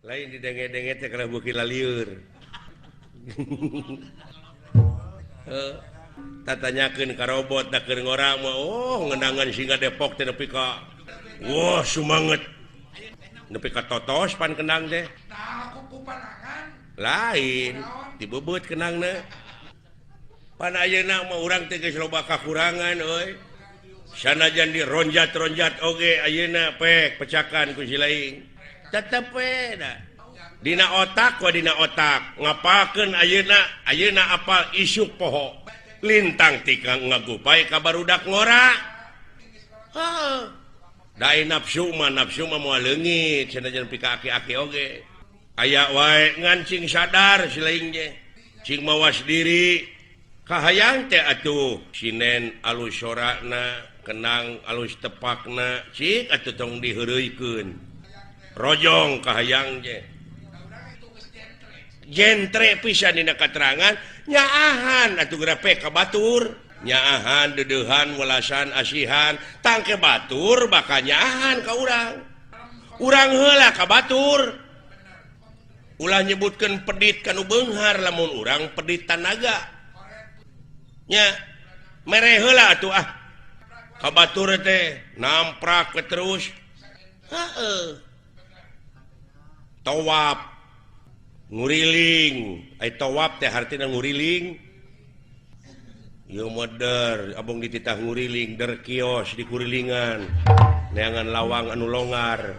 lain didenge-denge teh kalau bukit liur. Tatanyakeun ka robot da keur ngorang mah ngendangan singa Depok teh nepi ka wah sumanget nepi ka totos pan kendang teh lain dibebeut kendangna pan ayeuna mah urang teh geus loba kakurangan euy sanajan dironjat-ronjat oge ayeuna pek pecakan ku si laing tetep we da dina otak ngapakeun ayeuna apal isuk poho lintang tikang ngagupai ka barudak ngora dai nafsu mah moal leungit sanajan pika aki-aki oge aya wae ngan cing sadar si laing ge cing mawas diri kahayang teh atuh sinen alus sorana kenang alus tepakna cik atuh tong diheureuikeun rojong kahayang ge jentre pisan dina katerangan nyaahan atuh grape ka batur nyaahan dedeuhan welasan asihan tangke batur bakal nyaahan ka urang heula ka batur ulah nyebutkeun pedit kanu beunghar lamun urang pedit tanaga nya mere heula atuh ka batur teh namprak terus tawab nguriling ai tawab teh hartina nguriling ieu modern abong dititah nguriling der kios di kurilingan neangan lawang anu longgar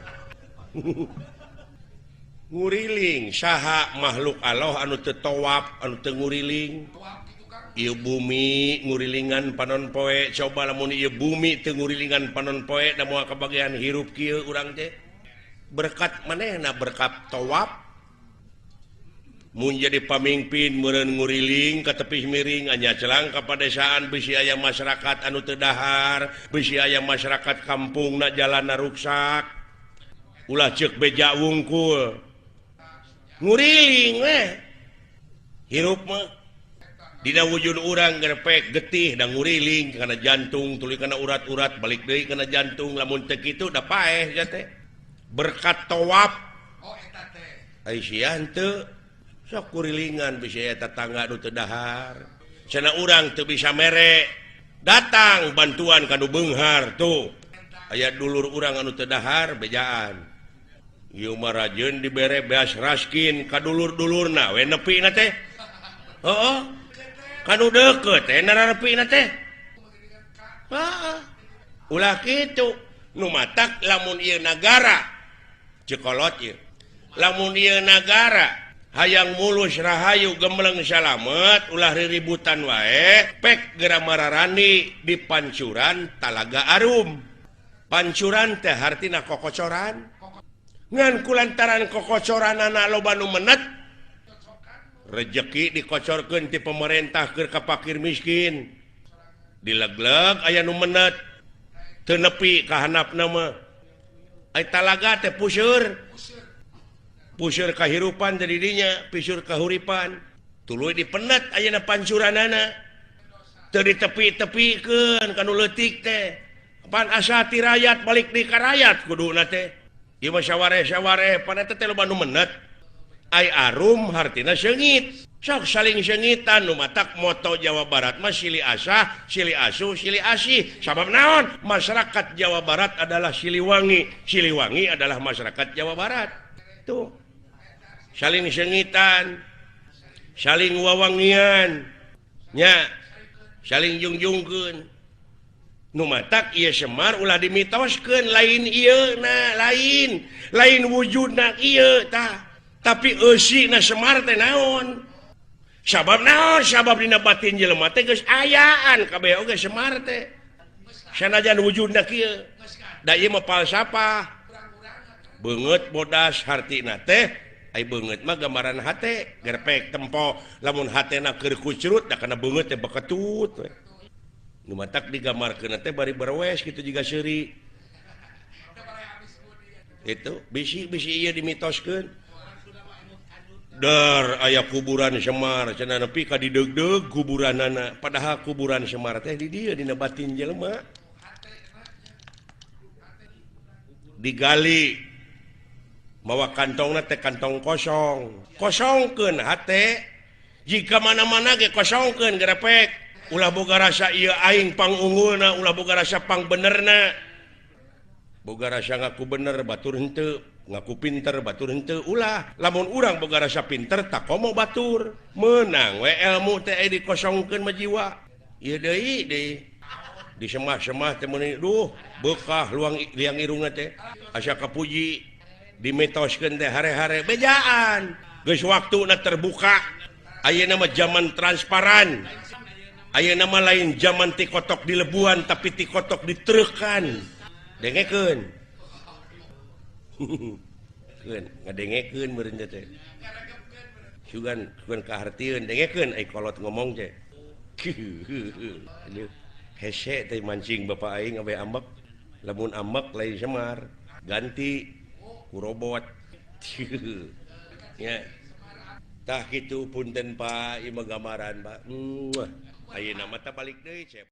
nguriling saha makhluk Allah anu teu tawab anu teu nguriling ieu bumi ngurilingan panon poe coba lamun ieu bumi teu ngurilingan panon poe da moal kabagian hirup kieu urang teh berkat manehna berkat tawab mun jadi pamimpin meureun nguriling ka tepi miring anya celang ka padesaan bisi aya masyarakat anu teu dahar bisi aya masyarakat kampungna jalanna ruksak ulah ceuk beja wungkul nguriling we hirup mah dina wujud urang gerpek getih da nguriling kana jantung tuluy kana urat-urat balik deui kana jantung lamun teu kitu da paeh teh berkat tawab ai sia henteu sok kurilingan bisa aya tetangga nu teu dahar cenah urang teu bisa mere datang bantuan kanu beunghar tuh aya dulur urang anu teu dahar bejaan ieu mah rajeun dibere beas raskin ka dulur-dulurna we nepina teh heuh kanu deukeut teh nararepina teh ulah kitu nu matak lamun ieu nagara cekolot ieu lamun ieu nagara hayang mulus rahayu gembleng salamet ulah riributan wae pek gera mararani di pancuran Talaga Arum pancuran teh hartina kokocoran ngan kulantaran kokocoranana loba nu menet rejeki dikocorkeun ti pemerintah keur ka fakir miskin dilegleg aya nu menet teu nepi ka handapna mah ai talaga teh puseur kahirupan dari dinya puseur kahuripan tuluy dipenet ayeuna pancuranana teu ditepi-tepikeun kanu leutik teh pan asa ti rakyat balik di ka rakyat kuduna teh ieu mah sawareh-sawareh pan eta teh loba nu menet ai arum hartina seungit sok saling seungitan nu matak moto Jawa Barat mah silih asah silih asuh silih asih sabab naon masyarakat Jawa Barat adalah Siliwangi adalah masyarakat Jawa Barat tuh saling sengitan saling wawangian nya saling jungjungkeun nu matak ieu Semar ulah dimitoskeun lain ieuna lain wujudna ieu tah tapi eusina Semar teh naon sabab dina batin jelema teh geus ayaan kabeh oge Semar teh sanajan wujudna kieu da ieu mah falsafah beungeut bodas hartina teh ai beungeut mah gambaran hate gerpek tempo lamun hatena keur kucrut da kana beungeut teh beketut we nu matak digambarkeun teh bari berwes kitu jiga seuri itu bisi ieu dimitoskeun dar aya kuburan Semar cenah nepi ka dideug-deug kuburanana padahal kuburan Semar teh di dieu dina batin jelema digali mawa kantongna teh kantong kosong kosongkeun hate jika mana-mana ge kosongkeun grepek ulah boga rasa ieu aing pangunggulna ulah boga rasa pang benerna boga rasa ngaku bener batur henteu ngaku pinter batur henteu ulah lamun urang boga rasa pinter tak komo batur menang we ilmu teh dikosongkeun mah jiwa ieu deui disemah-semah teh meuni duh bekah luang liang irungna teh asa kapuji dimetoskeun teh hare-hare bejaan geus waktuna terbuka ayeuna mah zaman transparan ayeuna mah lain zaman tikotok di lebuan tapi tikotok ditereukan dengekeun keun ngadengekeun meureun teh sugan kahartieun dengekeun ai kolot ngomong teh hese teh mancing bapak aing awe ambek lamun ambek lain semar ganti ku robot ya tah kitu punten Pak ieu mah gambaran Pak ayeuna mah teh balik deui cep